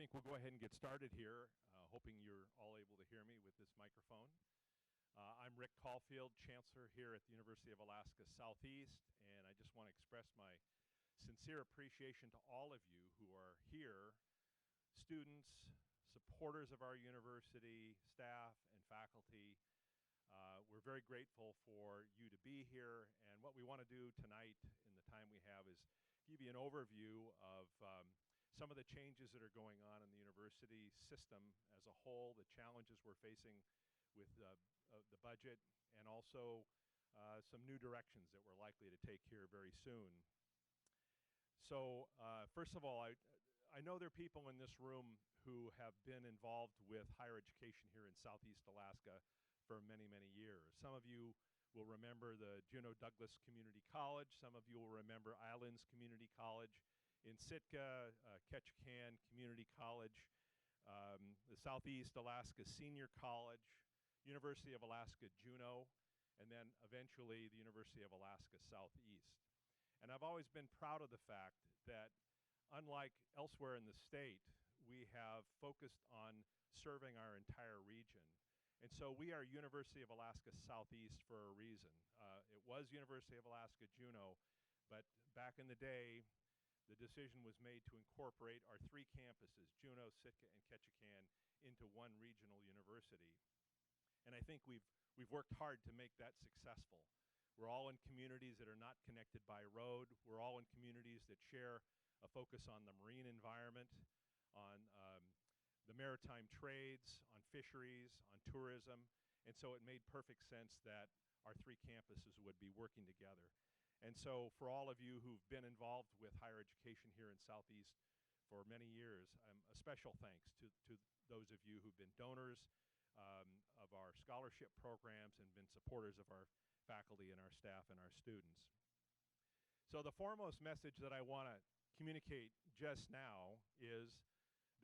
think we'll go ahead and get started here, hoping you're all able to hear me with this microphone. I'm Rick Caulfield, Chancellor here at the University of Alaska Southeast, and I just want to express my sincere appreciation to all of you who are here, students, supporters of our university, staff, and faculty. We're very grateful for you to be here, and what we want to do tonight in the time we have is give you an overview of some of the changes that are going on in the university system as a whole, the challenges we're facing with the budget, and also some new directions that we're likely to take here very soon. So first of all, I know there are people in this room who have been involved with higher education here in Southeast Alaska for many, many years. Some of you will remember the Juneau Douglas Community College. Some of you will remember Islands Community College in Sitka, Ketchikan Community College, the Southeast Alaska Senior College, University of Alaska Juneau, and then eventually the University of Alaska Southeast. And I've always been proud of the fact that unlike elsewhere in the state, we have focused on serving our entire region. And so we are University of Alaska Southeast for a reason. It was University of Alaska Juneau, but back in the day, the decision was made to incorporate our three campuses, Juneau, Sitka, and Ketchikan, into one regional university. And I think we've worked hard to make that successful. We're all in communities that are not connected by road. We're all in communities that share a focus on the marine environment, on the maritime trades, on fisheries, on tourism. And so it made perfect sense that our three campuses would be working together. And so for all of you who've been involved with higher education here in Southeast for many years, a special thanks to those of you who've been donors of our scholarship programs and been supporters of our faculty and our staff and our students. So the foremost message that I want to communicate just now is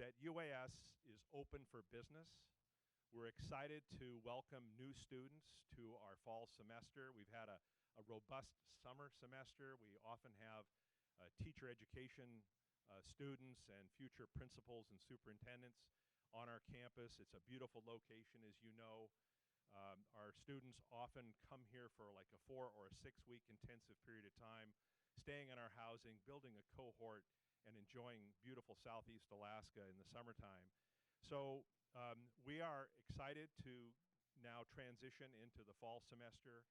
that UAS is open for business. We're excited to welcome new students to our fall semester. We've had a robust summer semester. We often have teacher education students and future principals and superintendents on our campus. It's a beautiful location, as you know. Our students often come here for like a 4 or a 6 week intensive period of time, staying in our housing, building a cohort, and enjoying beautiful Southeast Alaska in the summertime. So we are excited to now transition into the fall semester.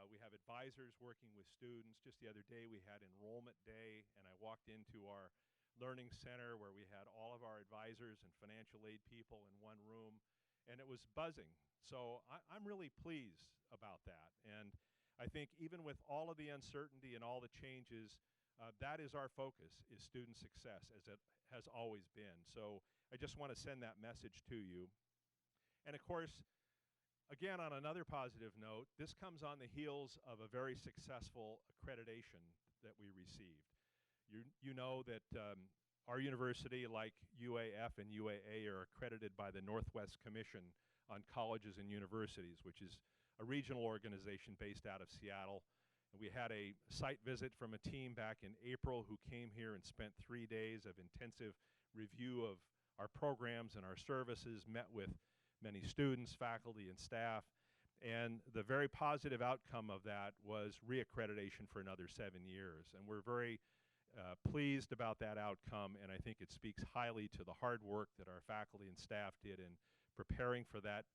We have advisors working with students. Just the other day we had enrollment day, and I walked into our learning center where we had all of our advisors and financial aid people in one room, and it was buzzing. So I'm really pleased about that. And I think even with all of the uncertainty and all the changes, that is our focus, is student success, as it has always been. So I just want to send that message to you. And of course, again, on another positive note, this comes on the heels of a very successful accreditation that we received. You know that our university, like UAF and UAA, are accredited by the Northwest Commission on Colleges and Universities, which is a regional organization based out of Seattle. And we had a site visit from a team back in April who came here and spent 3 days of intensive review of our programs and our services, met with many students, faculty, and staff. And the very positive outcome of that was reaccreditation for another 7 years. And we're very pleased about that outcome, and I think it speaks highly to the hard work that our faculty and staff did in preparing for that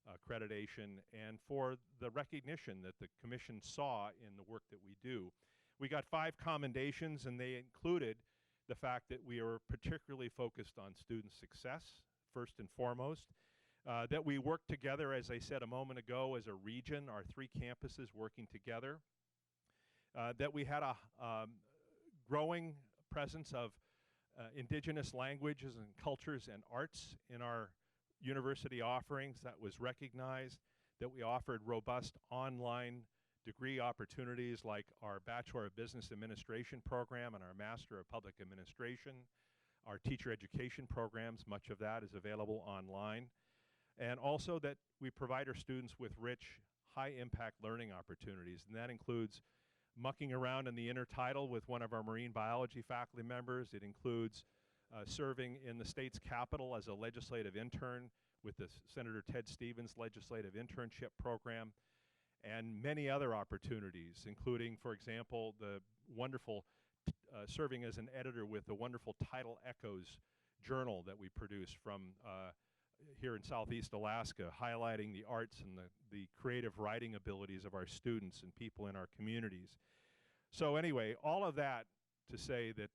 accreditation and for the recognition that the Commission saw in the work that we do. We got 5 commendations, and they included the fact that we are particularly focused on student success, first and foremost, that we work together, as I said a moment ago, as a region, our 3 campuses working together, that we had a growing presence of indigenous languages and cultures and arts in our university offerings that was recognized, that we offered robust online degree opportunities like our Bachelor of Business Administration program and our Master of Public Administration, our teacher education programs, much of that is available online, and also that we provide our students with rich, high-impact learning opportunities, and that includes mucking around in the intertidal with one of our marine biology faculty members. It includes serving in the state's capital as a legislative intern with the Senator Ted Stevens Legislative Internship Program, and many other opportunities, including, for example, the wonderful serving as an editor with the wonderful Title Echoes journal that we produce from here in Southeast Alaska, highlighting the arts and the creative writing abilities of our students and people in our communities. So anyway, all of that to say that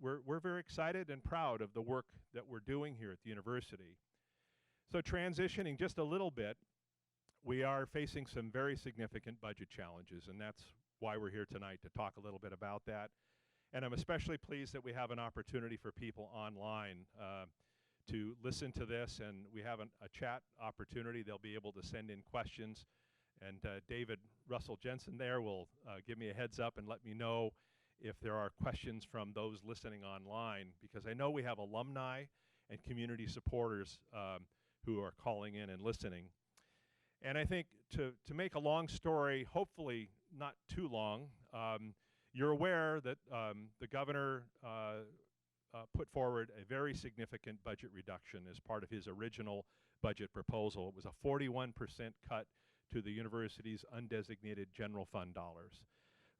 we're very excited and proud of the work that we're doing here at the university. So transitioning just a little bit, we are facing some very significant budget challenges, and that's why we're here tonight, to talk a little bit about that. And I'm especially pleased that we have an opportunity for people online to listen to this, and we have a chat opportunity. They'll be able to send in questions, and David Russell Jensen there will give me a heads up and let me know if there are questions from those listening online, because I know we have alumni and community supporters who are calling in and listening. And I think to make a long story, hopefully not too long, you're aware that the governor put forward a very significant budget reduction as part of his original budget proposal. It was a 41% cut to the university's undesignated general fund dollars.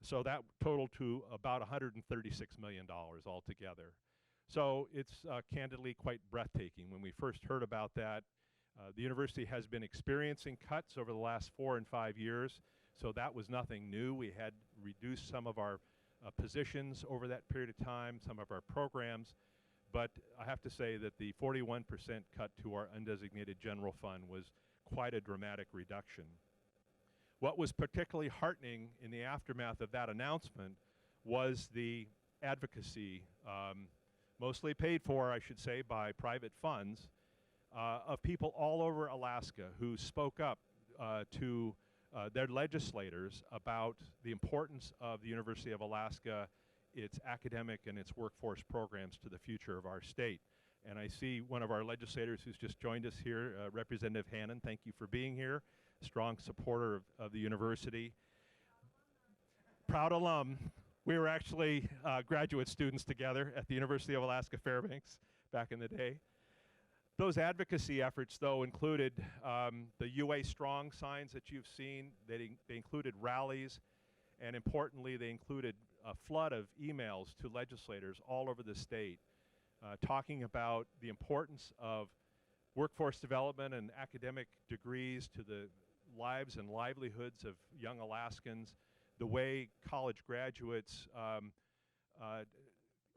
So that totaled to about $136 million altogether. So it's candidly quite breathtaking. When we first heard about that, the university has been experiencing cuts over the last 4 and 5 years, so that was nothing new. We had reduced some of our positions over that period of time, some of our programs, but I have to say that the 41% cut to our undesignated general fund was quite a dramatic reduction. What was particularly heartening in the aftermath of that announcement was the advocacy, mostly paid for, I should say, by private funds, of people all over Alaska who spoke up to their legislators about the importance of the University of Alaska, its academic and its workforce programs to the future of our state. And I see one of our legislators who's just joined us here, Representative Hannon. Thank you for being here. Strong supporter of the university. Proud alum. We were actually graduate students together at the University of Alaska Fairbanks back in the day. Those advocacy efforts, though, included the UA Strong signs that you've seen. They included rallies, and importantly, they included a flood of emails to legislators all over the state talking about the importance of workforce development and academic degrees to the lives and livelihoods of young Alaskans, the way college graduates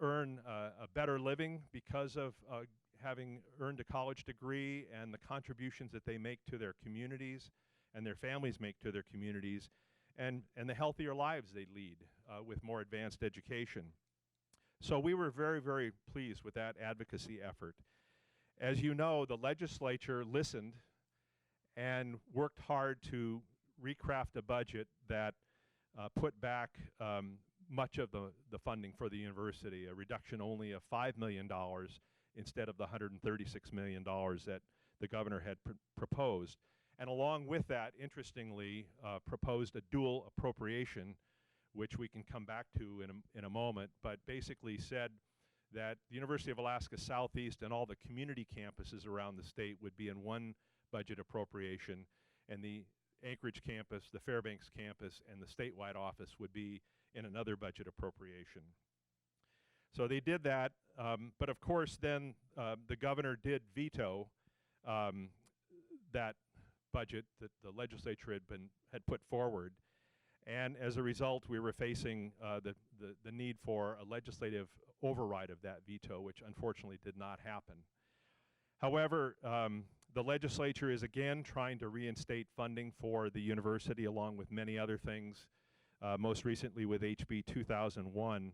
earn a better living because of having earned a college degree, and the contributions that they make to their communities and their families make to their communities, and the healthier lives they lead with more advanced education. So we were very, very pleased with that advocacy effort. As you know, the legislature listened and worked hard to recraft a budget that put back much of the funding for the university, a reduction only of $5 million instead of the $136 million that the governor had proposed. And along with that, interestingly, proposed a dual appropriation, which we can come back to in a moment, but basically said that the University of Alaska Southeast and all the community campuses around the state would be in one budget appropriation, and the Anchorage campus, the Fairbanks campus, and the statewide office would be in another budget appropriation. So they did that, but of course then the governor did veto that budget that the legislature had put forward, and as a result we were facing the need for a legislative override of that veto, which unfortunately did not happen. However, the legislature is again trying to reinstate funding for the university, along with many other things, most recently with HB 2001.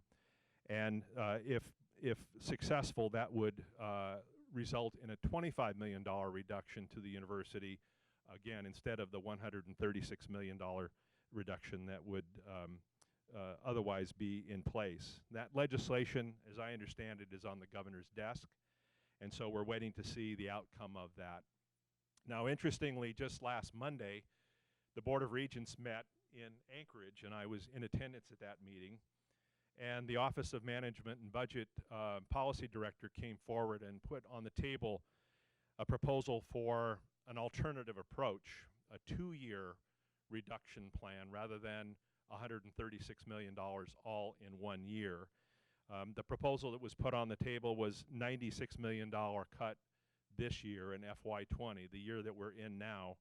And if successful, that would result in a $25 million reduction to the university, again, instead of the $136 million reduction that would otherwise be in place. That legislation, as I understand it, is on the governor's desk, and so we're waiting to see the outcome of that. Now, interestingly, just last Monday, the Board of Regents met in Anchorage, and I was in attendance at that meeting. And the Office of Management and Budget Policy Director came forward and put on the table a proposal for an alternative approach, a 2-year reduction plan rather than $136 million all in 1 year. The proposal that was put on the table was $96 million cut this year in FY20, the year that we're in now,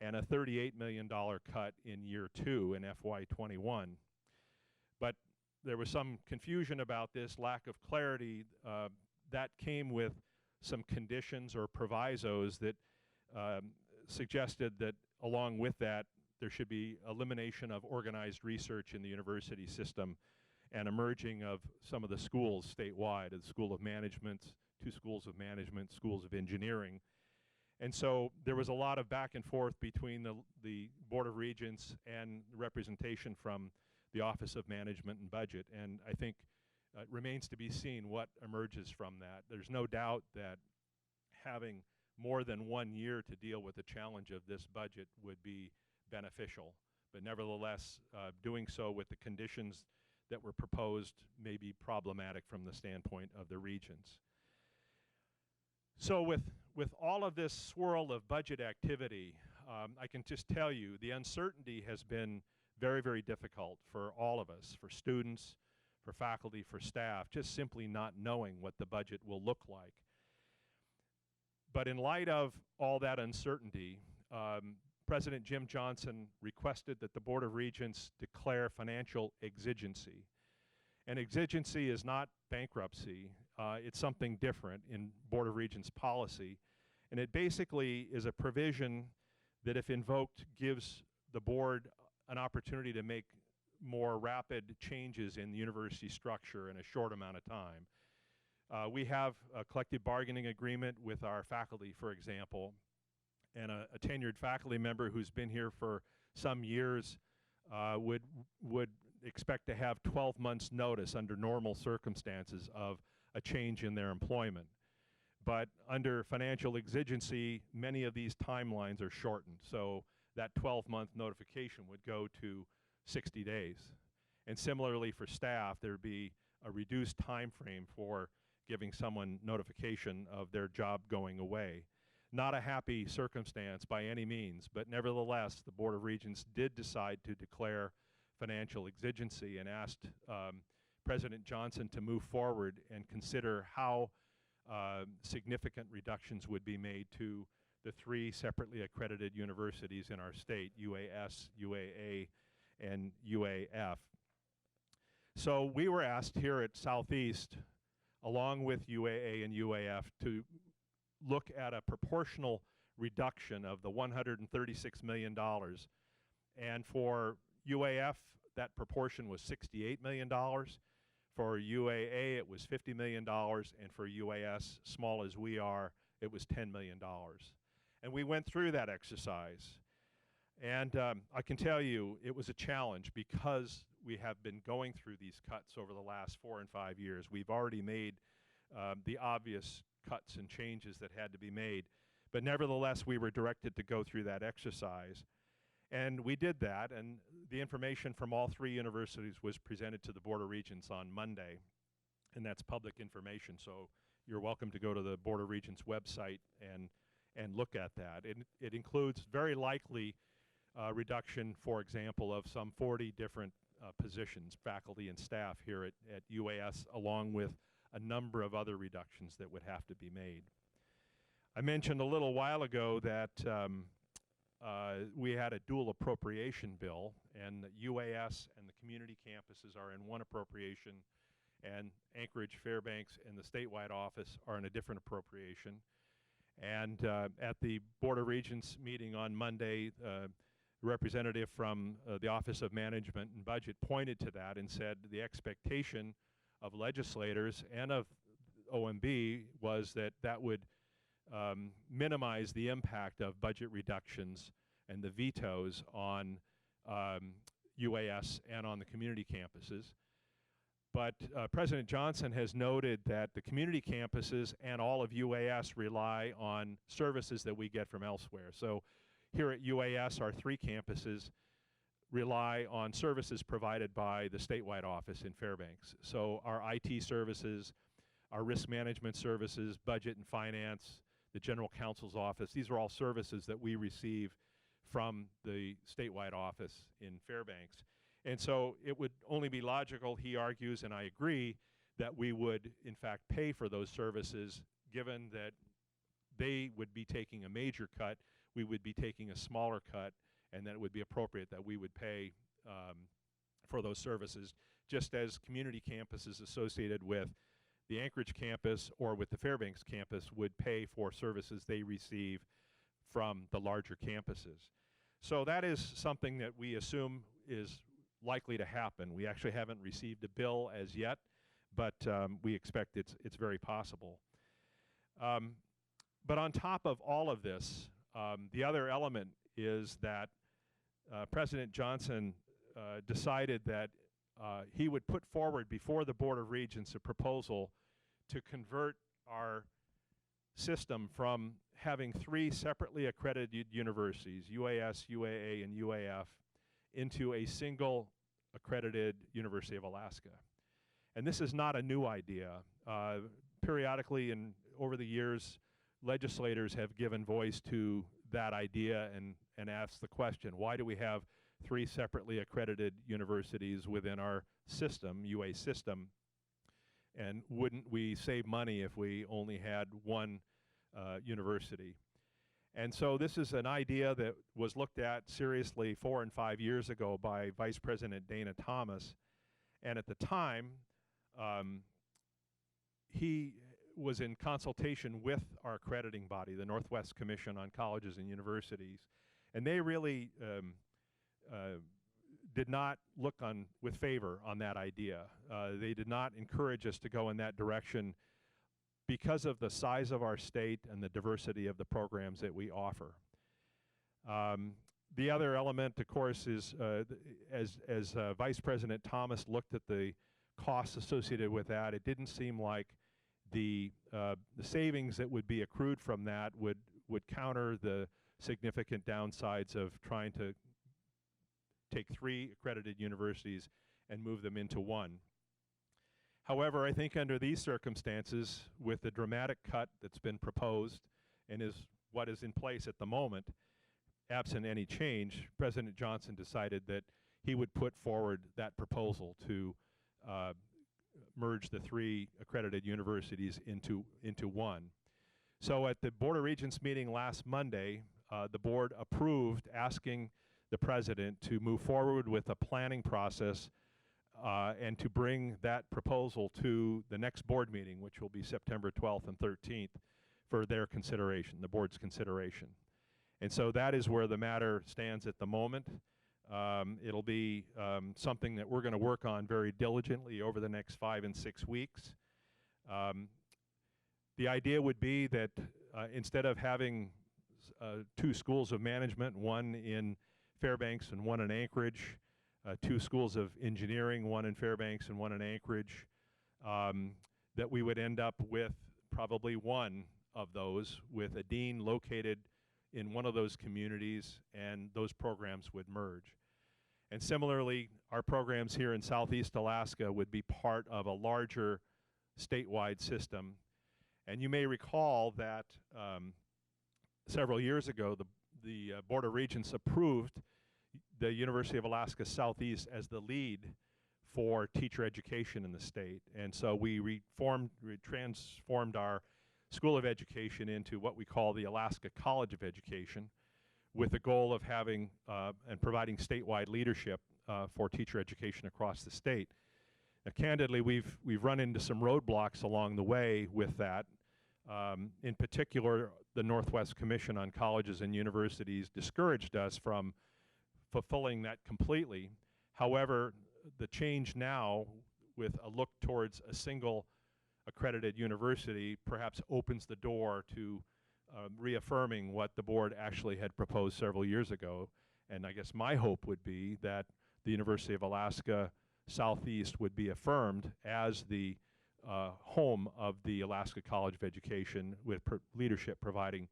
and a $38 million cut in year 2 in FY21. But there was some confusion about this, lack of clarity. That came with some conditions or provisos that suggested that along with that there should be elimination of organized research in the university system and a merging of some of the schools statewide, the School of Management, 2 schools of management, schools of engineering. And so there was a lot of back and forth between the Board of Regents and representation from the Office of Management and Budget, and I think it remains to be seen what emerges from that. There's no doubt that having more than 1 year to deal with the challenge of this budget would be beneficial, but nevertheless, doing so with the conditions that were proposed may be problematic from the standpoint of the regions. So with all of this swirl of budget activity, I can just tell you the uncertainty has been very, very difficult for all of us, for students, for faculty, for staff, just simply not knowing what the budget will look like. But in light of all that uncertainty, President Jim Johnson requested that the Board of Regents declare financial exigency. And exigency is not bankruptcy. It's something different in Board of Regents policy. And it basically is a provision that, if invoked, gives the board an opportunity to make more rapid changes in the university structure in a short amount of time. We have a collective bargaining agreement with our faculty, for example, and a tenured faculty member who's been here for some years would expect to have 12 months notice under normal circumstances of a change in their employment. But under financial exigency, many of these timelines are shortened. So that 12-month notification would go to 60 days. And similarly for staff, there'd be a reduced time frame for giving someone notification of their job going away. Not a happy circumstance by any means, but nevertheless, the Board of Regents did decide to declare financial exigency and asked President Johnson to move forward and consider how significant reductions would be made to the 3 separately accredited universities in our state, UAS, UAA, and UAF. So we were asked here at Southeast, along with UAA and UAF, to look at a proportional reduction of the $136 million. And for UAF, that proportion was $68 million. For UAA, it was $50 million. And for UAS, small as we are, it was $10 million. And we went through that exercise. And I can tell you it was a challenge because we have been going through these cuts over the last 4 and 5 years. We've already made the obvious cuts and changes that had to be made. But nevertheless, we were directed to go through that exercise. And we did that, and the information from all 3 universities was presented to the Board of Regents on Monday. And that's public information, so you're welcome to go to the Board of Regents website and look at that. It includes very likely reduction, for example, of some 40 different positions, faculty and staff here at UAS, along with a number of other reductions that would have to be made. I mentioned a little while ago that we had a dual appropriation bill, and the UAS and the community campuses are in one appropriation, and Anchorage, Fairbanks, and the statewide office are in a different appropriation. And at the Board of Regents meeting on Monday, representative from the Office of Management and Budget pointed to that and said the expectation of legislators and of OMB was that that would minimize the impact of budget reductions and the vetoes on UAS and on the community campuses. But President Johnson has noted that the community campuses and all of UAS rely on services that we get from elsewhere. So here at UAS, our 3 campuses, rely on services provided by the statewide office in Fairbanks. So our IT services, our risk management services, budget and finance, the general counsel's office, these are all services that we receive from the statewide office in Fairbanks. And so it would only be logical, he argues, and I agree, that we would in fact pay for those services, given that they would be taking a major cut, we would be taking a smaller cut, and that it would be appropriate that we would pay for those services, just as community campuses associated with the Anchorage campus or with the Fairbanks campus would pay for services they receive from the larger campuses. So that is something that we assume is likely to happen. We actually haven't received a bill as yet, but we expect it's very possible. But on top of all of this, the other element is that President Johnson decided that he would put forward before the Board of Regents a proposal to convert our system from having 3 separately accredited universities, UAS, UAA, and UAF, into a single accredited University of Alaska. And this is not a new idea. Periodically and over the years, legislators have given voice to that idea and asked the question, why do we have 3 separately accredited universities within our system, UA system, and wouldn't we save money if we only had one university? And so this is an idea that was looked at seriously 4 and 5 years ago by Vice President Dana Thomas, and at the time he was in consultation with our accrediting body, the Northwest Commission on Colleges and Universities, and they really did not look on with favor on that idea. They did not encourage us to go in that direction because of the size of our state and the diversity of the programs that we offer. The other element, of course, is as Vice President Thomas looked at the costs associated with that, it didn't seem like the savings that would be accrued from that would counter the significant downsides of trying to take 3 accredited universities and move them into one. However, I think under these circumstances, with the dramatic cut that's been proposed and is what is in place at the moment, absent any change, President Johnson decided that he would put forward that proposal to merge the 3 accredited universities into one. So at the Board of Regents meeting last Monday, the board approved asking the president to move forward with a planning process and to bring that proposal to the next board meeting, which will be September 12th and 13th, for their consideration, the board's consideration. And so that is where the matter stands at the moment. It'll be something that we're going to work on very diligently over the next 5 and 6 weeks. The idea would be that instead of having 2 schools of management, one in Fairbanks and one in Anchorage, 2 schools of engineering, one in Fairbanks and one in Anchorage, that we would end up with probably one of those with a dean located in one of those communities, and those programs would merge. And similarly, our programs here in Southeast Alaska would be part of a larger statewide system. And you may recall that several years ago, the Board of Regents approved the University of Alaska Southeast as the lead for teacher education in the state. And so we transformed our School of Education into what we call the Alaska College of Education, with the goal of having and providing statewide leadership for teacher education across the state. Now, candidly, we've run into some roadblocks along the way with that. In particular, the Northwest Commission on Colleges and Universities discouraged us from fulfilling that completely. However, the change now with a look towards a single accredited university perhaps opens the door to reaffirming what the board actually had proposed several years ago. And I guess my hope would be that the University of Alaska Southeast would be affirmed as the home of the Alaska College of Education, with leadership providing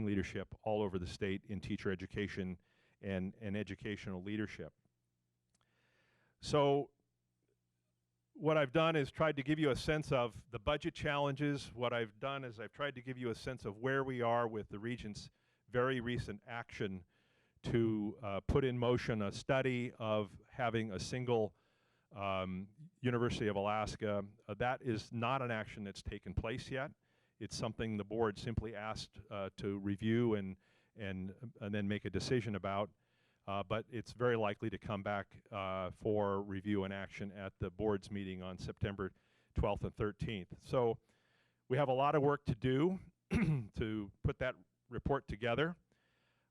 leadership all over the state in teacher education and educational leadership. So what I've done is tried to give you a sense of the budget challenges. What I've done is I've tried to give you a sense of where we are with the Regent's very recent action to put in motion a study of having a single University of Alaska. That is not an action that's taken place yet. It's something the board simply asked to review and then make a decision about. But it's very likely to come back for review and action at the board's meeting on September 12th and 13th. So we have a lot of work to do to put that report together.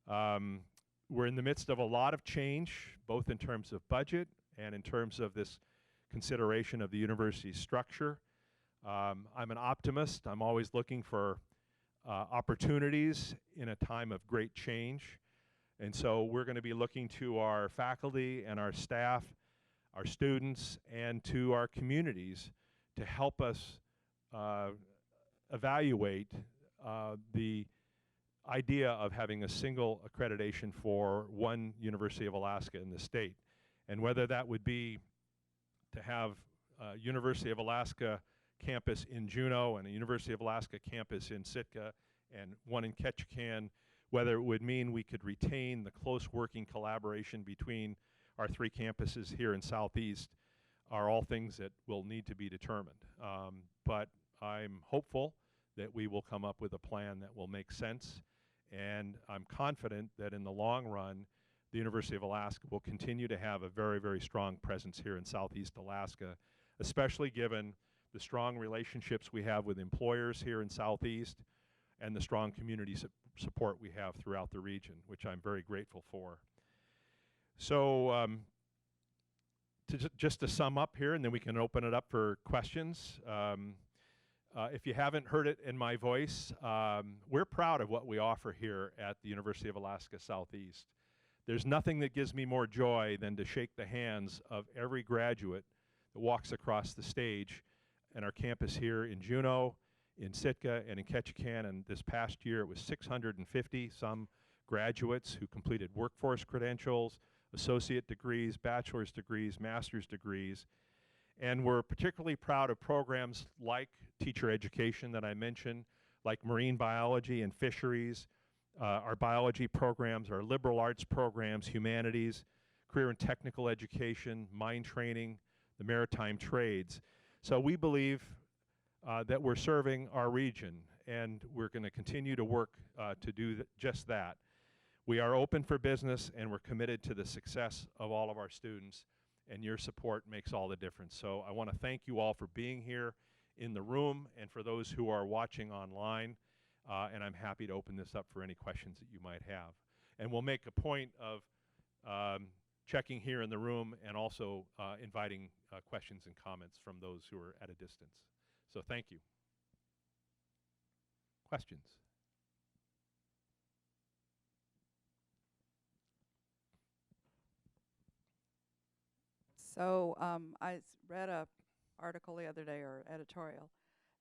We're in the midst of a lot of change, both in terms of budget and in terms of this consideration of the university's structure. I'm an optimist. I'm always looking for opportunities in a time of great change. And so we're going to be looking to our faculty and our staff, our students, and to our communities to help us evaluate the idea of having a single accreditation for one University of Alaska in the state. And whether that would be to have a University of Alaska campus in Juneau and a University of Alaska campus in Sitka and one in Ketchikan, whether it would mean we could retain the close working collaboration between our three campuses here in Southeast are all things that will need to be determined. But I'm hopeful that we will come up with a plan that will make sense, and I'm confident that in the long run, the University of Alaska will continue to have a very, very strong presence here in Southeast Alaska, especially given the strong relationships we have with employers here in Southeast and the strong community support we have throughout the region, which I'm very grateful for. So just to sum up here, and then we can open it up for questions. If you haven't heard it in my voice, we're proud of what we offer here at the University of Alaska Southeast. There's nothing that gives me more joy than to shake the hands of every graduate that walks across the stage in our campus here in Juneau, in Sitka, and in Ketchikan. And this past year it was 650 some graduates who completed workforce credentials, associate degrees, bachelor's degrees, master's degrees. And we're particularly proud of programs like teacher education that I mentioned, like marine biology and fisheries, our biology programs, our liberal arts programs, humanities, career and technical education, mine training, the maritime trades. So we believe that we're serving our region, and we're going to continue to work to do just that. We are open for business, and we're committed to the success of all of our students, and your support makes all the difference. So I want to thank you all for being here in the room and for those who are watching online, and I'm happy to open this up for any questions that you might have. And we'll make a point of checking here in the room and also inviting questions and comments from those who are at a distance. So thank you. Questions? So I read a article the other day, or editorial,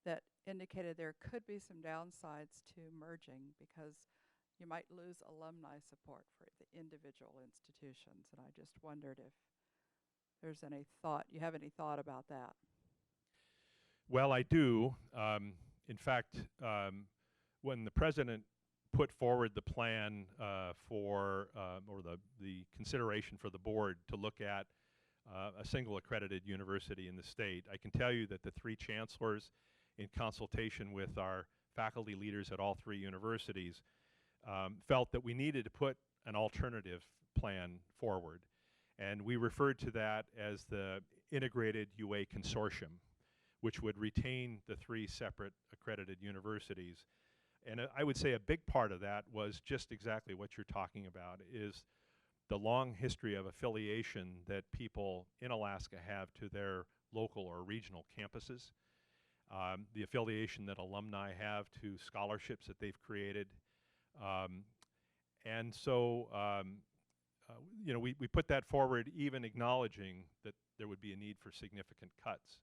that indicated there could be some downsides to merging because you might lose alumni support for the individual institutions. And I just wondered if there's any thought, you have any thought about that? Well, I do. In fact, when the president put forward the plan or the consideration for the board to look at a single accredited university in the state, I can tell you that the three chancellors, in consultation with our faculty leaders at all three universities, felt that we needed to put an alternative plan forward. And we referred to that as the Integrated UA Consortium, which would retain the three separate accredited universities. And I would say a big part of that was just exactly what you're talking about, is the long history of affiliation that people in Alaska have to their local or regional campuses, the affiliation that alumni have to scholarships that they've created. And so, you know, we put that forward, even acknowledging that there would be a need for significant cuts.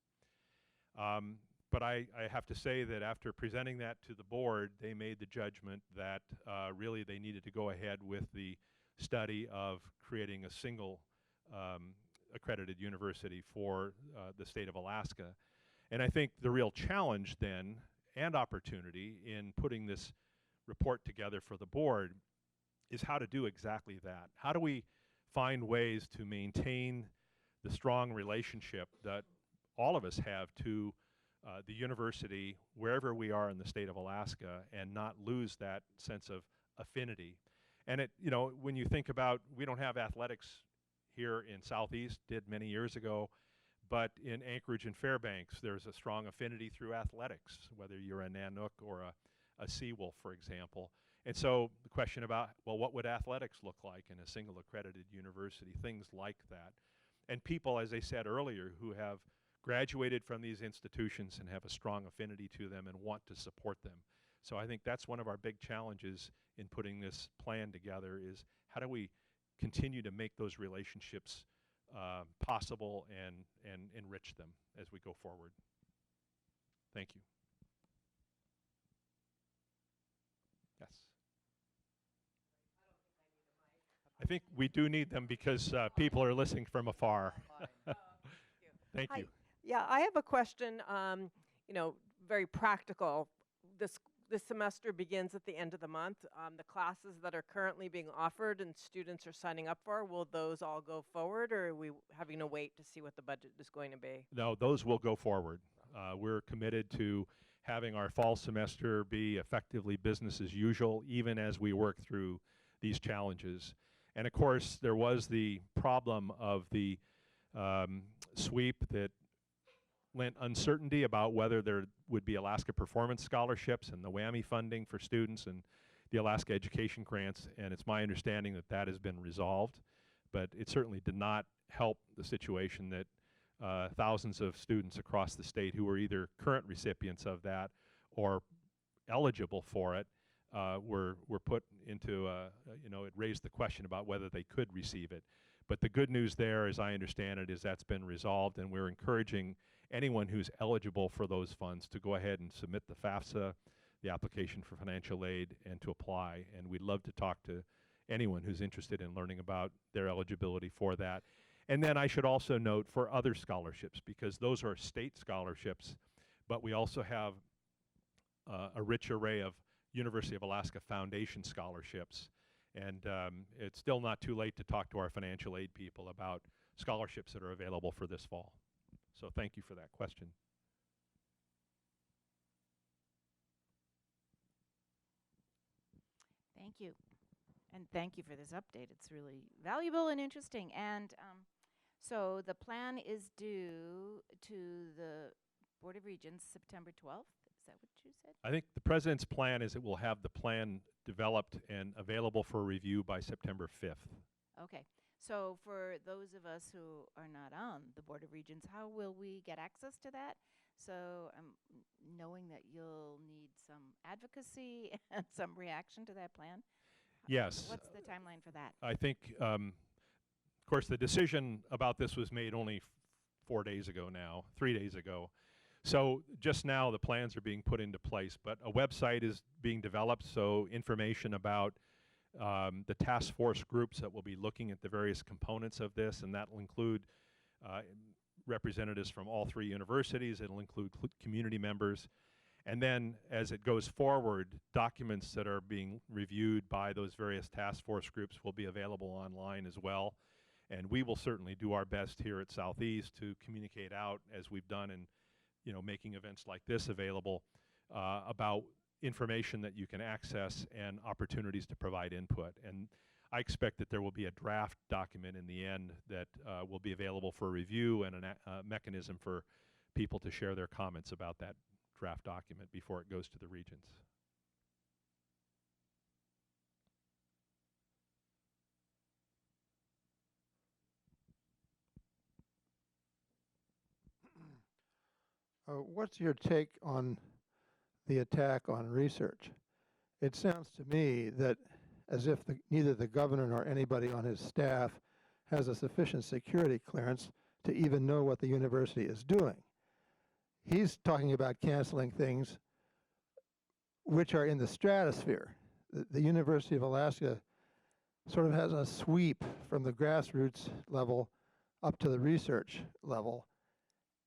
But I have to say that after presenting that to the board, they made the judgment that really they needed to go ahead with the study of creating a single accredited university for the state of Alaska. And I think the real challenge then and opportunity in putting this report together for the board is how to do exactly that. How do we find ways to maintain the strong relationship that all of us have to the university wherever we are in the state of Alaska and not lose that sense of affinity? And it, you know, when you think about, we don't have athletics here in Southeast, did many years ago, but in Anchorage and Fairbanks, there's a strong affinity through athletics, whether you're a Nanook or a Seawolf, for example. And so the question about, well, what would athletics look like in a single accredited university, things like that. And people, as I said earlier, who have graduated from these institutions and have a strong affinity to them and want to support them. So I think that's one of our big challenges in putting this plan together, is how do we continue to make those relationships possible and enrich them as we go forward. Thank you. Yes. I think we do need them because people are listening from afar. Thank you. Yeah, I have a question, you know, very practical. This semester begins at the end of the month. The classes that are currently being offered and students are signing up for, will those all go forward, or are we having to wait to see what the budget is going to be? No, those will go forward. We're committed to having our fall semester be effectively business as usual, even as we work through these challenges. And of course, there was the problem of the sweep that lent uncertainty about whether there would be Alaska Performance Scholarships and the WAMI funding for students and the Alaska Education Grants, and it's my understanding that that has been resolved, but it certainly did not help the situation that thousands of students across the state who were either current recipients of that or eligible for it were put into, you know, it raised the question about whether they could receive it. But the good news there, as I understand it, is that's been resolved, and we're encouraging anyone who's eligible for those funds to go ahead and submit the FAFSA, the application for financial aid, and to apply. And we'd love to talk to anyone who's interested in learning about their eligibility for that. And then I should also note for other scholarships, because those are state scholarships, but we also have a rich array of University of Alaska Foundation scholarships. And it's still not too late to talk to our financial aid people about scholarships that are available for this fall. So thank you for that question. Thank you. And thank you for this update. It's really valuable and interesting. And so the plan is due to the Board of Regents September 12th. Is that what you said? I think the President's plan is it will have the plan developed and available for review by September 5th. Okay. So for those of us who are not on the Board of Regents, how will we get access to that? So knowing that you'll need some advocacy and some reaction to that plan? Yes. What's the timeline for that? I think, of course, the decision about this was made only 4 days ago now, 3 days ago. So just now the plans are being put into place, but a website is being developed, so information about the task force groups that will be looking at the various components of this, and that will include representatives from all three universities. It'll include community members. And then as it goes forward, documents that are being reviewed by those various task force groups will be available online as well. And we will certainly do our best here at Southeast to communicate out, as we've done in, you know, making events like this available, about information that you can access and opportunities to provide input. And I expect that there will be a draft document in the end that will be available for review, and a mechanism for people to share their comments about that draft document before it goes to the regents. What's your take on the attack on research? It sounds to me that as if neither the governor nor anybody on his staff has a sufficient security clearance to even know what the university is doing. He's talking about canceling things which are in the stratosphere. The University of Alaska sort of has a sweep from the grassroots level up to the research level.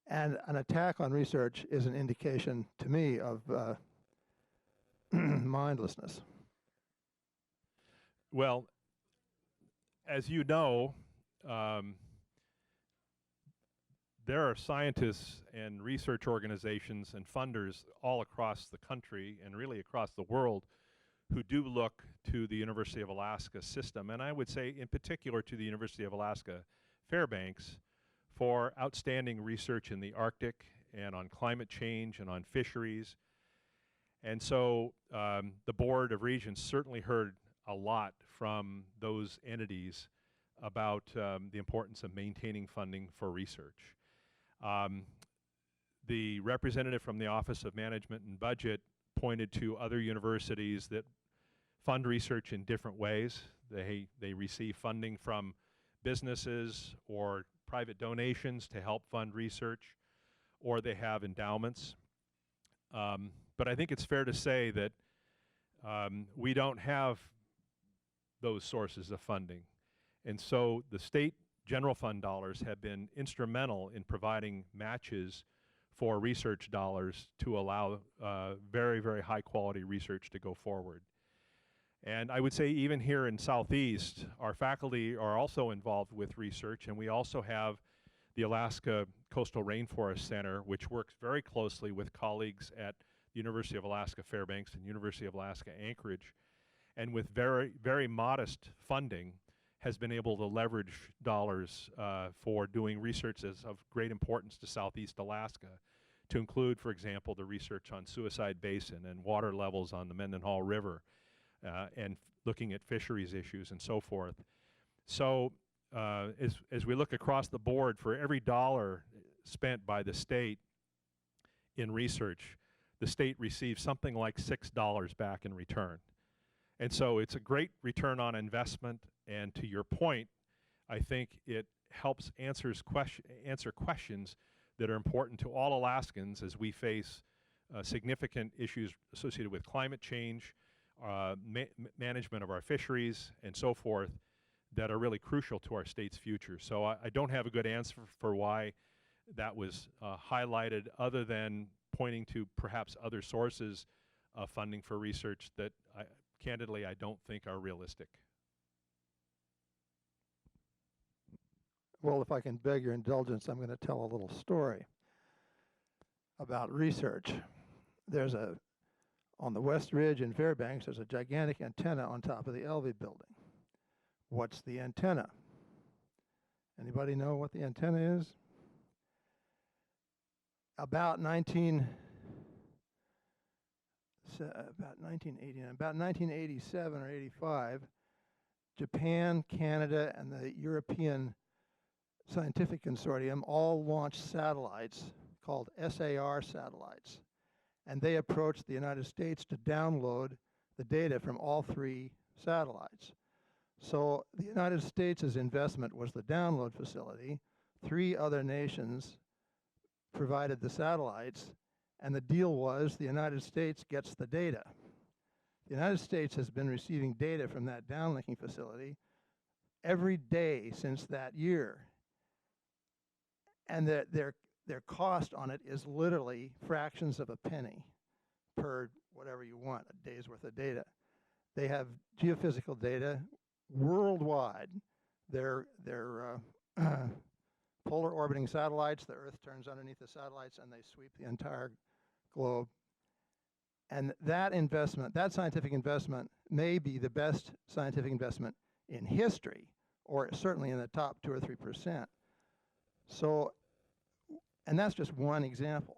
And an attack on research is an indication, to me, of mindlessness. Well, as you know, there are scientists and research organizations and funders all across the country and really across the world who do look to the University of Alaska system, and I would say in particular to the University of Alaska Fairbanks, for outstanding research in the Arctic and on climate change and on fisheries. And so the Board of Regents certainly heard a lot from those entities about the importance of maintaining funding for research. The representative from the Office of Management and Budget pointed to other universities that fund research in different ways. They receive funding from businesses or private donations to help fund research, or they have endowments. But I think it's fair to say that we don't have those sources of funding. And so the state general fund dollars have been instrumental in providing matches for research dollars to allow very, very high quality research to go forward. And I would say even here in Southeast, our faculty are also involved with research, and we also have the Alaska Coastal Rainforest Center, which works very closely with colleagues at the University of Alaska Fairbanks and University of Alaska Anchorage, and with very, very modest funding has been able to leverage dollars for doing research as of great importance to Southeast Alaska, to include, for example, the research on Suicide Basin and water levels on the Mendenhall River, and looking at fisheries issues and so forth. So as we look across the board, for every dollar spent by the state in research, the state receives something like $6 back in return. And so it's a great return on investment, and to your point, I think it helps answer questions that are important to all Alaskans as we face significant issues associated with climate change, management of our fisheries, and so forth, that are really crucial to our state's future. So I don't have a good answer for why that was highlighted, other than pointing to perhaps other sources of funding for research that candidly I don't think are realistic. Well, if I can beg your indulgence, I'm going to tell a little story about research. On the West Ridge in Fairbanks, there's a gigantic antenna on top of the Elvey Building. What's the antenna? Anybody know what the antenna is? About 1987 or 85, Japan, Canada, and the European Scientific Consortium all launched satellites called SAR satellites. And they approached the United States to download the data from all three satellites. So the United States' investment was the download facility. 3 other nations provided the satellites, and the deal was the United States gets the data. The United States has been receiving data from that downlinking facility every day since that year. And their cost on it is literally fractions of a penny per whatever you want, a day's worth of data. They have geophysical data worldwide. They're polar orbiting satellites. The Earth turns underneath the satellites and they sweep the entire globe. And that investment, that scientific investment, may be the best scientific investment in history, or certainly in the top 2 or 3%. So, and that's just one example.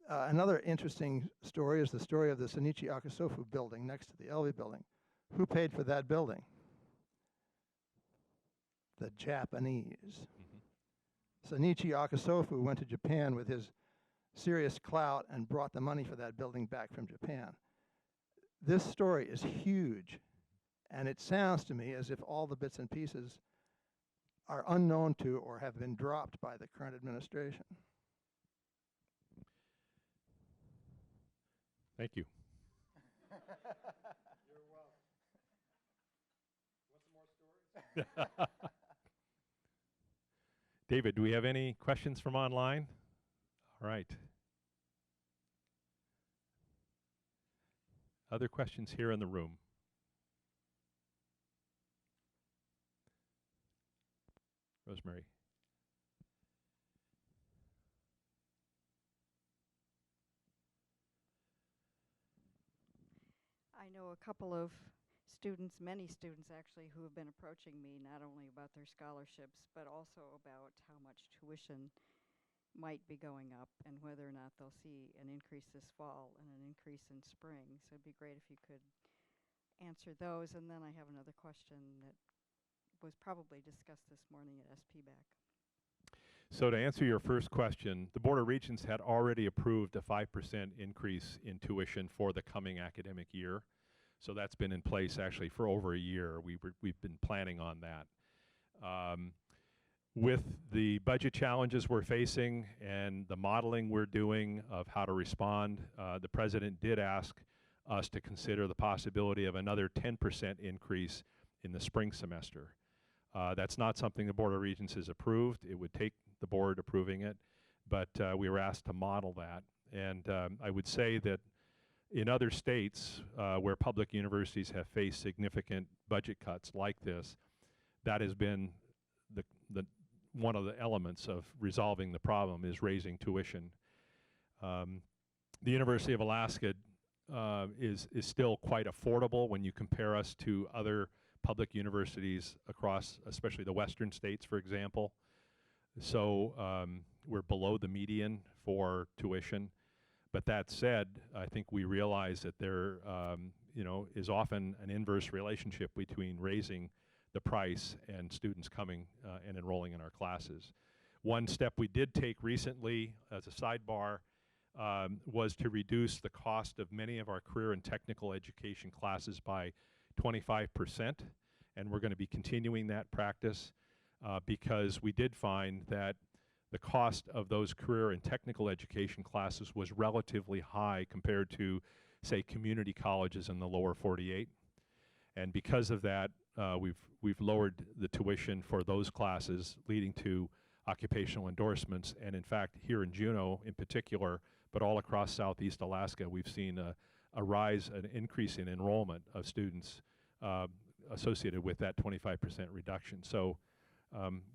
Another interesting story is the story of the Sunichi Akasofu building next to the Elvey Building. Who paid for that building? The Japanese. Sunichi Akasofu went to Japan with his serious clout and brought the money for that building back from Japan. This story is huge, and it sounds to me as if all the bits and pieces are unknown to or have been dropped by the current administration. Thank you. You're welcome. David, do we have any questions from online? All right. Other questions here in the room? Rosemary. I know a couple of students, many students actually, who have been approaching me not only about their scholarships, but also about how much tuition might be going up and whether or not they'll see an increase this fall and an increase in spring. So it'd be great if you could answer those. And then I have another question that was probably discussed this morning at SPBAC. So to answer your first question, the Board of Regents had already approved a 5% increase in tuition for the coming academic year. So that's been in place actually for over a year. We've been planning on that. With the budget challenges we're facing and the modeling we're doing of how to respond, the President did ask us to consider the possibility of another 10% increase in the spring semester. That's not something the Board of Regents has approved. It would take the board approving it, but we were asked to model that. And I would say that in other states where public universities have faced significant budget cuts like this, that has been one of the elements of resolving the problem is raising tuition. The University of Alaska is still quite affordable when you compare us to other public universities across, especially the western states, for example. So we're below the median for tuition. But that said, I think we realize that there is often an inverse relationship between raising the price and students coming and enrolling in our classes. One step we did take recently as a sidebar was to reduce the cost of many of our career and technical education classes by 25%, and we're going to be continuing that practice because we did find that the cost of those career and technical education classes was relatively high compared to, say, community colleges in the lower 48. And because of that, we've lowered the tuition for those classes, leading to occupational endorsements. And in fact, here in Juneau in particular, but all across Southeast Alaska, we've seen a rise, an increase in enrollment of students associated with that 25% reduction. So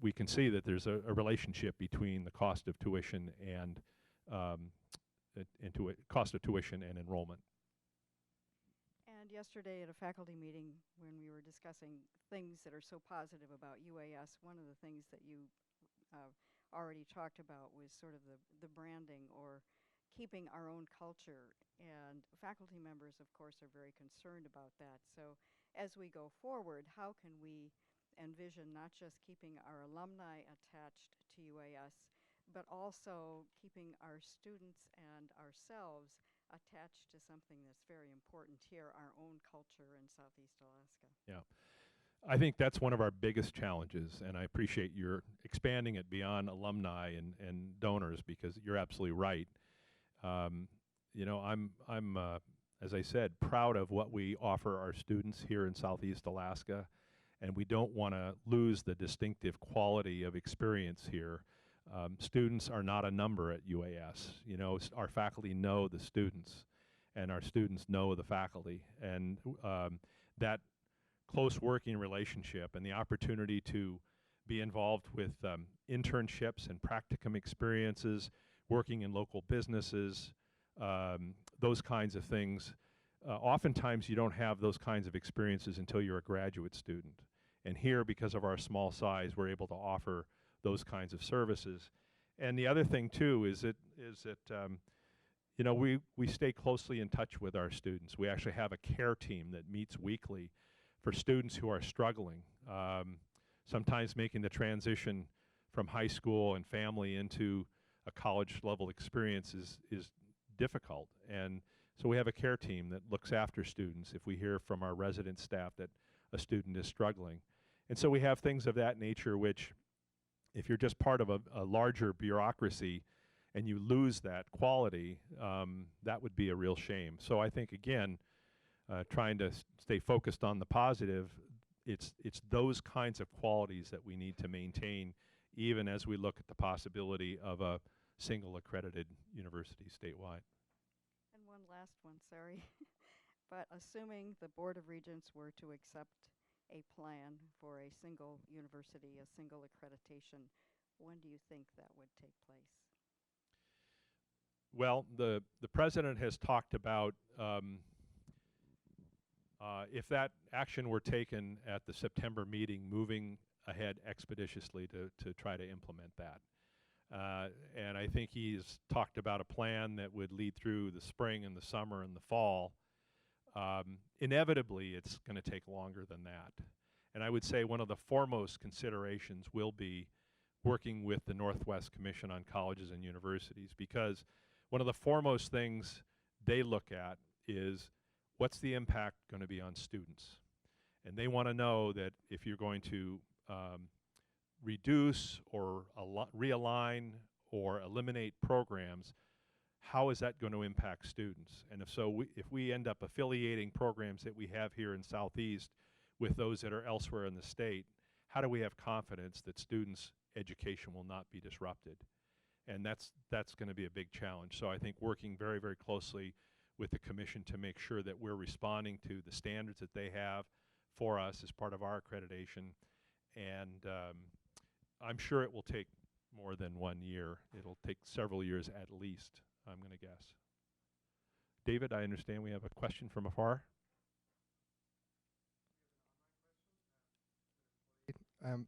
we can see that there's a relationship between the cost of tuition and cost of tuition and enrollment. And yesterday at a faculty meeting, when we were discussing things that are so positive about UAS, one of the things that you already talked about was sort of the branding or keeping our own culture. And faculty members, of course, are very concerned about that. So as we go forward, how can we envision not just keeping our alumni attached to UAS, but also keeping our students and ourselves attached to something that's very important here, our own culture in Southeast Alaska. Yeah. I think that's one of our biggest challenges, and I appreciate your expanding it beyond alumni and donors, because you're absolutely right. I'm as I said, proud of what we offer our students here in Southeast Alaska, and we don't want to lose the distinctive quality of experience here. Students are not a number at UAS. Our faculty know the students, and our students know the faculty, and that close working relationship and the opportunity to be involved with internships and practicum experiences, working in local businesses, those kinds of things. Oftentimes you don't have those kinds of experiences until you're a graduate student. And here, because of our small size, we're able to offer those kinds of services. And the other thing too is that we stay closely in touch with our students. We actually have a care team that meets weekly for students who are struggling, sometimes making the transition from high school and family into a college level experience is difficult. And so we have a care team that looks after students if we hear from our resident staff that a student is struggling. And so we have things of that nature which, if you're just part of a larger bureaucracy and you lose that quality, that would be a real shame. So I think, again, trying to stay focused on the positive, it's those kinds of qualities that we need to maintain, even as we look at the possibility of a single accredited university statewide. And one last one, sorry. But assuming the Board of Regents were to accept a plan for a single university, a single accreditation, when do you think that would take place? Well, the president has talked about if that action were taken at the September meeting, moving ahead expeditiously to try to implement that. And I think he's talked about a plan that would lead through the spring and the summer and the fall. Inevitably, it's going to take longer than that. And I would say one of the foremost considerations will be working with the Northwest Commission on Colleges and Universities, because one of the foremost things they look at is what's the impact going to be on students. And they want to know that if you're going to reduce or realign or eliminate programs, how is that going to impact students? And if so, if we end up affiliating programs that we have here in Southeast with those that are elsewhere in the state, how do we have confidence that students' education will not be disrupted? And that's going to be a big challenge. So I think working very, very closely with the commission to make sure that we're responding to the standards that they have for us as part of our accreditation. And I'm sure it will take more than 1 year. It'll take several years at least, I'm going to guess. David, I understand we have a question from afar.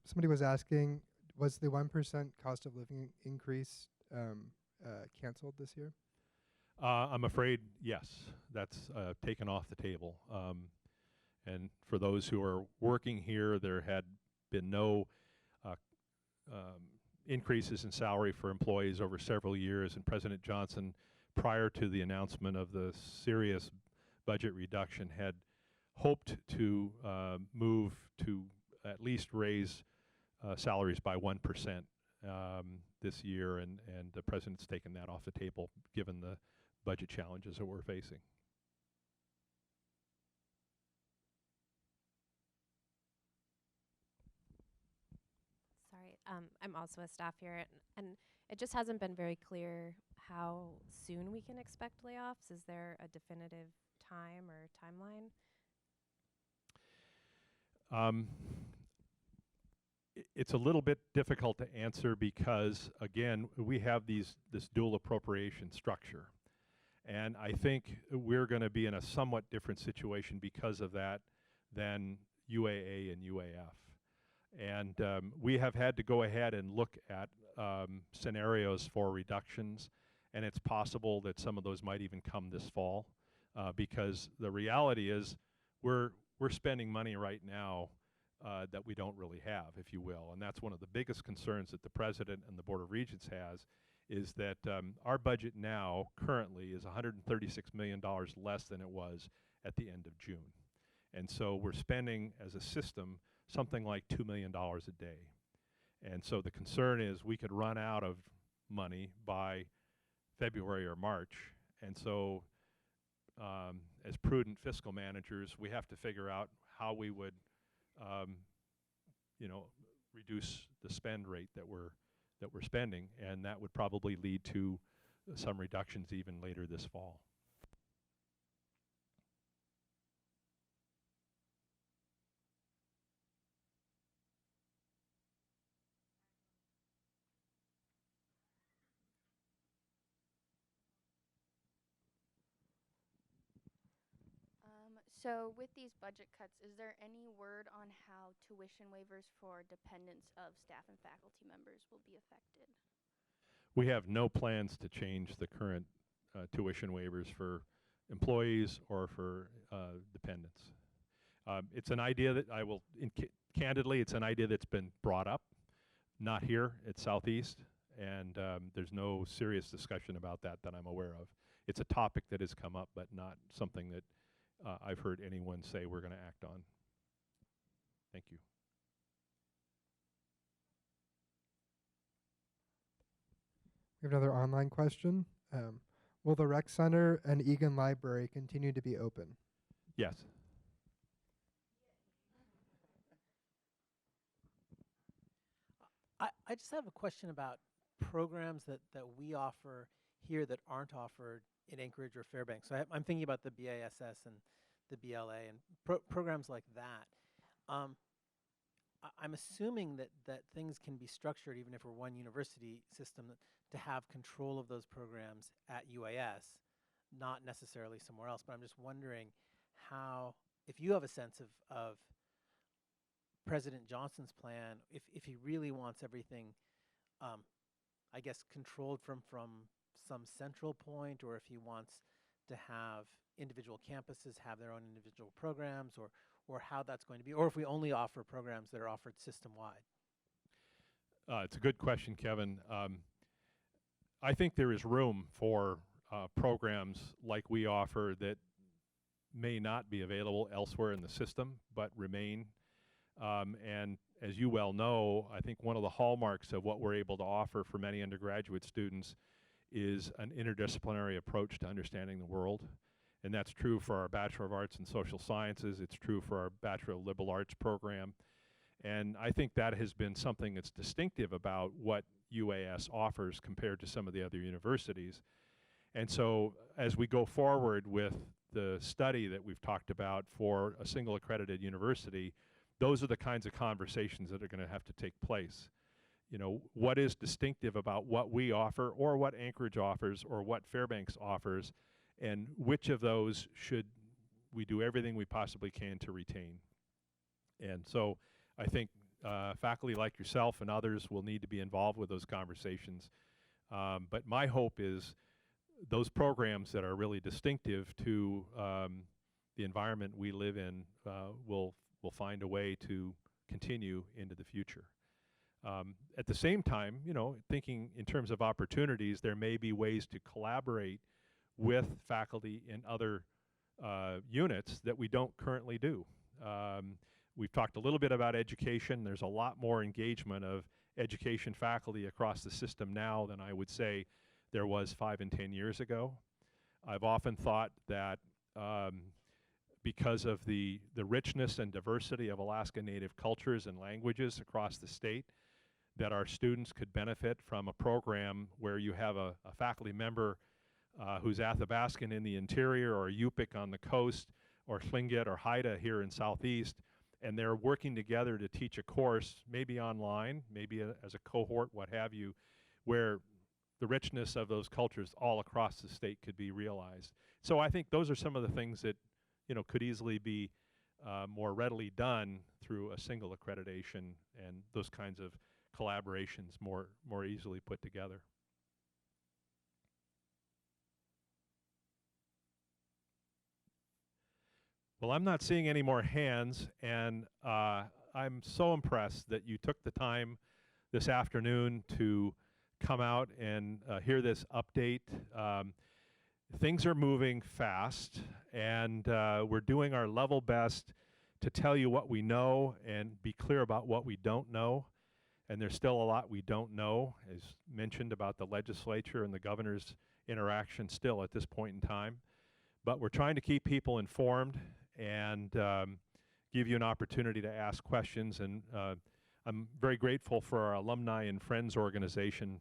Somebody was asking, was the 1% cost of living increase canceled this year? I'm afraid, yes, that's taken off the table. And for those who are working here, there had been no increases in salary for employees over several years, and President Johnson, prior to the announcement of the serious budget reduction, had hoped to move to at least raise salaries by 1% this year, and the president's taken that off the table given the budget challenges that we're facing. Sorry, I'm also a staff here, and it just hasn't been very clear how soon we can expect layoffs. Is there a definitive time or timeline? It's a little bit difficult to answer because, again, we have this dual appropriation structure. And I think we're going to be in a somewhat different situation because of that than UAA and UAF. And we have had to go ahead and look at scenarios for reductions, and it's possible that some of those might even come this fall because the reality is we're spending money right now that we don't really have, if you will. And that's one of the biggest concerns that the President and the Board of Regents has, is that our budget now currently is $136 million less than it was at the end of June. And so we're spending as a system something like $2 million a day. And so the concern is we could run out of money by February or March. And so as prudent fiscal managers, we have to figure out how we would reduce the spend rate that we're spending, and that would probably lead to some reductions even later this fall. So with these budget cuts, is there any word on how tuition waivers for dependents of staff and faculty members will be affected? We have no plans to change the current tuition waivers for employees or for dependents. It's an idea that candidly, it's an idea that's been brought up, not here at Southeast, and there's no serious discussion about that I'm aware of. It's a topic that has come up, but not something that I've heard anyone say we're going to act on. Thank you. We have another online question. Will the Rec Center and Egan Library continue to be open? Yes. I just have a question about programs that we offer here that aren't offered in Anchorage or Fairbanks. So I'm thinking about the BASS and the BLA and programs like that. I'm assuming that things can be structured, even if we're one university system, to have control of those programs at UAS, not necessarily somewhere else. But I'm just wondering how, if you have a sense of President Johnson's plan, if he really wants everything, I guess, controlled from some central point, or if he wants to have individual campuses have their own individual programs, or how that's going to be, or if we only offer programs that are offered system-wide. It's a good question, Kevin. I think there is room for programs like we offer that may not be available elsewhere in the system, but remain. And as you well know, I think one of the hallmarks of what we're able to offer for many undergraduate students is an interdisciplinary approach to understanding the world. And that's true for our Bachelor of Arts in Social Sciences. It's true for our Bachelor of Liberal Arts program. And I think that has been something that's distinctive about what UAS offers compared to some of the other universities. And so as we go forward with the study that we've talked about for a single accredited university, those are the kinds of conversations that are going to have to take place. You know, what is distinctive about what we offer, or what Anchorage offers, or what Fairbanks offers, and which of those should we do everything we possibly can to retain. And so I think faculty like yourself and others will need to be involved with those conversations. But my hope is those programs that are really distinctive to the environment we live in will find a way to continue into the future. At the same time, you know, thinking in terms of opportunities, there may be ways to collaborate with faculty in other units that we don't currently do. We've talked a little bit about education. There's a lot more engagement of education faculty across the system now than I would say there was 5 and 10 years ago. I've often thought that because of the richness and diversity of Alaska Native cultures and languages across the state, that our students could benefit from a program where you have a faculty member who's Athabascan in the interior, or Yupik on the coast, or Tlingit or Haida here in Southeast, and they're working together to teach a course, maybe online, maybe as a cohort, what have you, where the richness of those cultures all across the state could be realized. So I think those are some of the things that, you know, could easily be more readily done through a single accreditation, and those kinds of collaborations more easily put together. Well, I'm not seeing any more hands, and I'm so impressed that you took the time this afternoon to come out and hear this update. Things are moving fast, and we're doing our level best to tell you what we know and be clear about what we don't know. And there's still a lot we don't know, as mentioned about the legislature and the governor's interaction still at this point in time. But we're trying to keep people informed and give you an opportunity to ask questions. And I'm very grateful for our Alumni and Friends organization.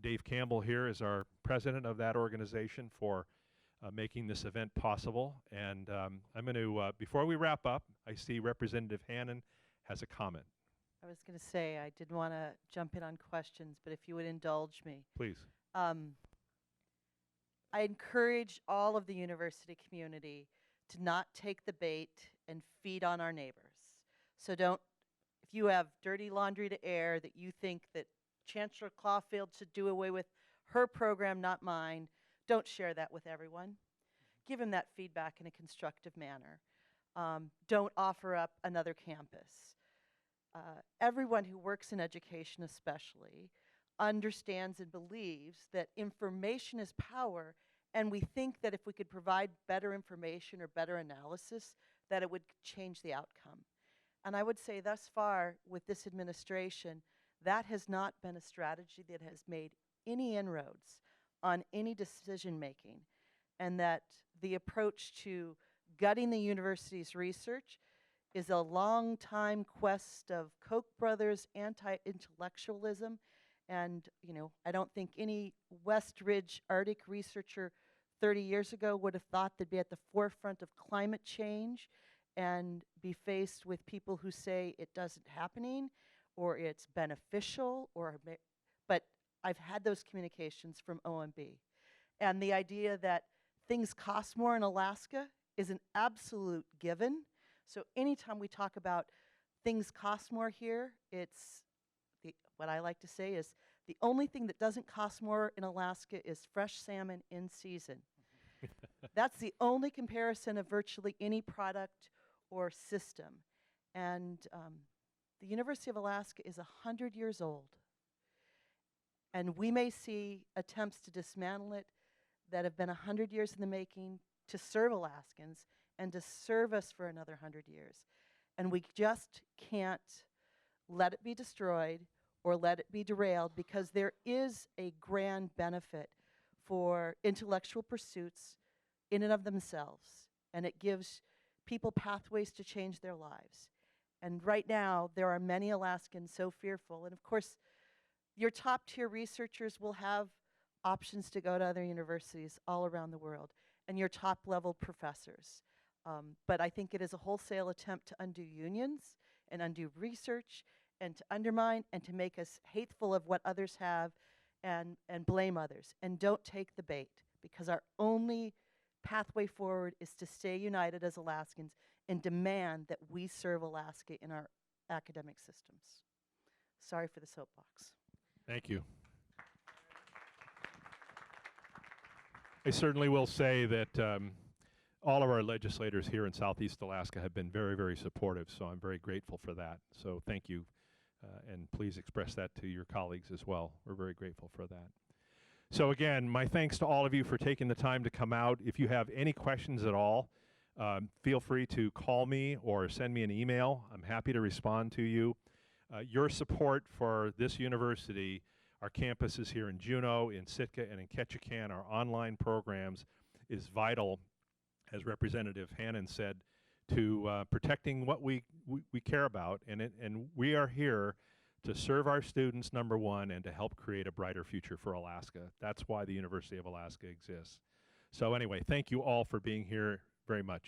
Dave Campbell here is our president of that organization for making this event possible. And I'm going to, before we wrap up, I see Representative Hannon has a comment. I was going to say, I didn't want to jump in on questions, but if you would indulge me. Please. I encourage all of the university community to not take the bait and feed on our neighbors. So don't, if you have dirty laundry to air that you think that Chancellor Caulfield should do away with her program, not mine, don't share that with everyone. Give him that feedback in a constructive manner. Don't offer up another campus. Everyone who works in education especially understands and believes that information is power, and we think that if we could provide better information or better analysis, that it would change the outcome. And I would say thus far with this administration, that has not been a strategy that has made any inroads on any decision making, and that the approach to gutting the university's research is a long time quest of Koch brothers anti-intellectualism. And, you know, I don't think any West Ridge Arctic researcher 30 years ago would have thought they'd be at the forefront of climate change and be faced with people who say it doesn't happening or it's beneficial but I've had those communications from OMB. And the idea that things cost more in Alaska is an absolute given. So anytime we talk about things cost more here, it's what I like to say is the only thing that doesn't cost more in Alaska is fresh salmon in season. That's the only comparison of virtually any product or system. And the University of Alaska is 100 years old. And we may see attempts to dismantle it that have been 100 years in the making to serve Alaskans and to serve us for another 100 years. And we just can't let it be destroyed or let it be derailed, because there is a grand benefit for intellectual pursuits in and of themselves. And it gives people pathways to change their lives. And right now, there are many Alaskans so fearful. And of course, your top tier researchers will have options to go to other universities all around the world, and your top level professors. But I think it is a wholesale attempt to undo unions and undo research and to undermine and to make us hateful of what others have and blame others. And don't take the bait, because our only pathway forward is to stay united as Alaskans and demand that we serve Alaska in our academic systems. Sorry for the soapbox. Thank you. I certainly will say that all of our legislators here in Southeast Alaska have been very, very supportive, so I'm very grateful for that. So thank you, and please express that to your colleagues as well. We're very grateful for that. So again, my thanks to all of you for taking the time to come out. If you have any questions at all, feel free to call me or send me an email. I'm happy to respond to you. Your support for this university, our campuses here in Juneau, in Sitka, and in Ketchikan, our online programs, is vital, as Representative Hannan said, to protecting what we care about. And we are here to serve our students, number one, and to help create a brighter future for Alaska. That's why the University of Alaska exists. So anyway, thank you all for being here very much.